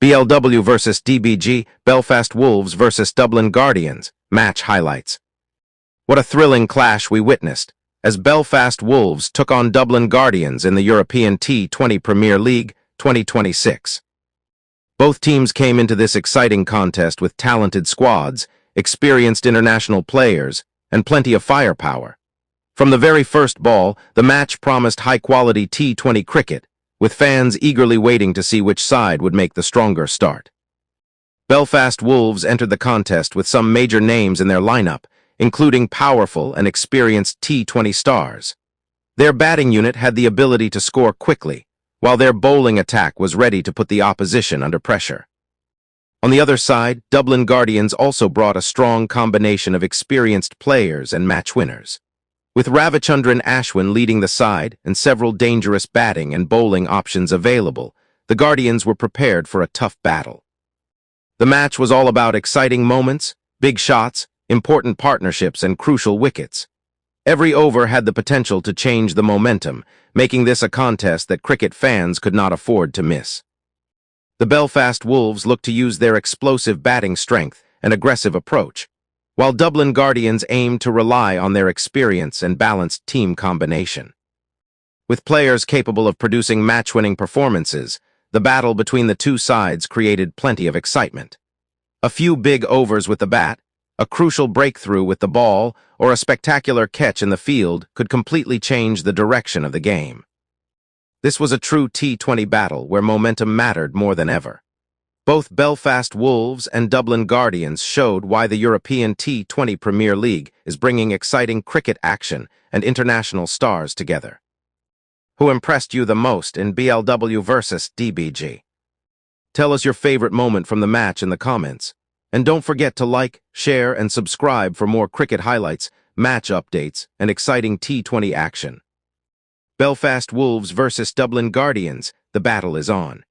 BLW versus DBG, Belfast Wolves versus Dublin Guardians, match highlights. What a thrilling clash we witnessed, as Belfast Wolves took on Dublin Guardians in the European T20 Premier League 2026. Both teams came into this exciting contest with talented squads, experienced international players, and plenty of firepower. From the very first ball, the match promised high-quality T20 cricket, with fans eagerly waiting to see which side would make the stronger start. Belfast Wolves entered the contest with some major names in their lineup, including powerful and experienced T20 stars. Their batting unit had the ability to score quickly, while their bowling attack was ready to put the opposition under pressure. On the other side, Dublin Guardians also brought a strong combination of experienced players and match winners. With Ravichandran Ashwin leading the side and several dangerous batting and bowling options available, the Guardians were prepared for a tough battle. The match was all about exciting moments, big shots, important partnerships, and crucial wickets. Every over had the potential to change the momentum, making this a contest that cricket fans could not afford to miss. The Belfast Wolves looked to use their explosive batting strength and aggressive approach, while Dublin Guardians aimed to rely on their experience and balanced team combination. With players capable of producing match-winning performances, the battle between the two sides created plenty of excitement. A few big overs with the bat, a crucial breakthrough with the ball, or a spectacular catch in the field could completely change the direction of the game. This was a true T20 battle where momentum mattered more than ever. Both Belfast Wolves and Dublin Guardians showed why the European T20 Premier League is bringing exciting cricket action and international stars together. Who impressed you the most in BLW versus DBG? Tell us your favorite moment from the match in the comments. And don't forget to like, share, and subscribe for more cricket highlights, match updates, and exciting T20 action. Belfast Wolves versus Dublin Guardians, the battle is on.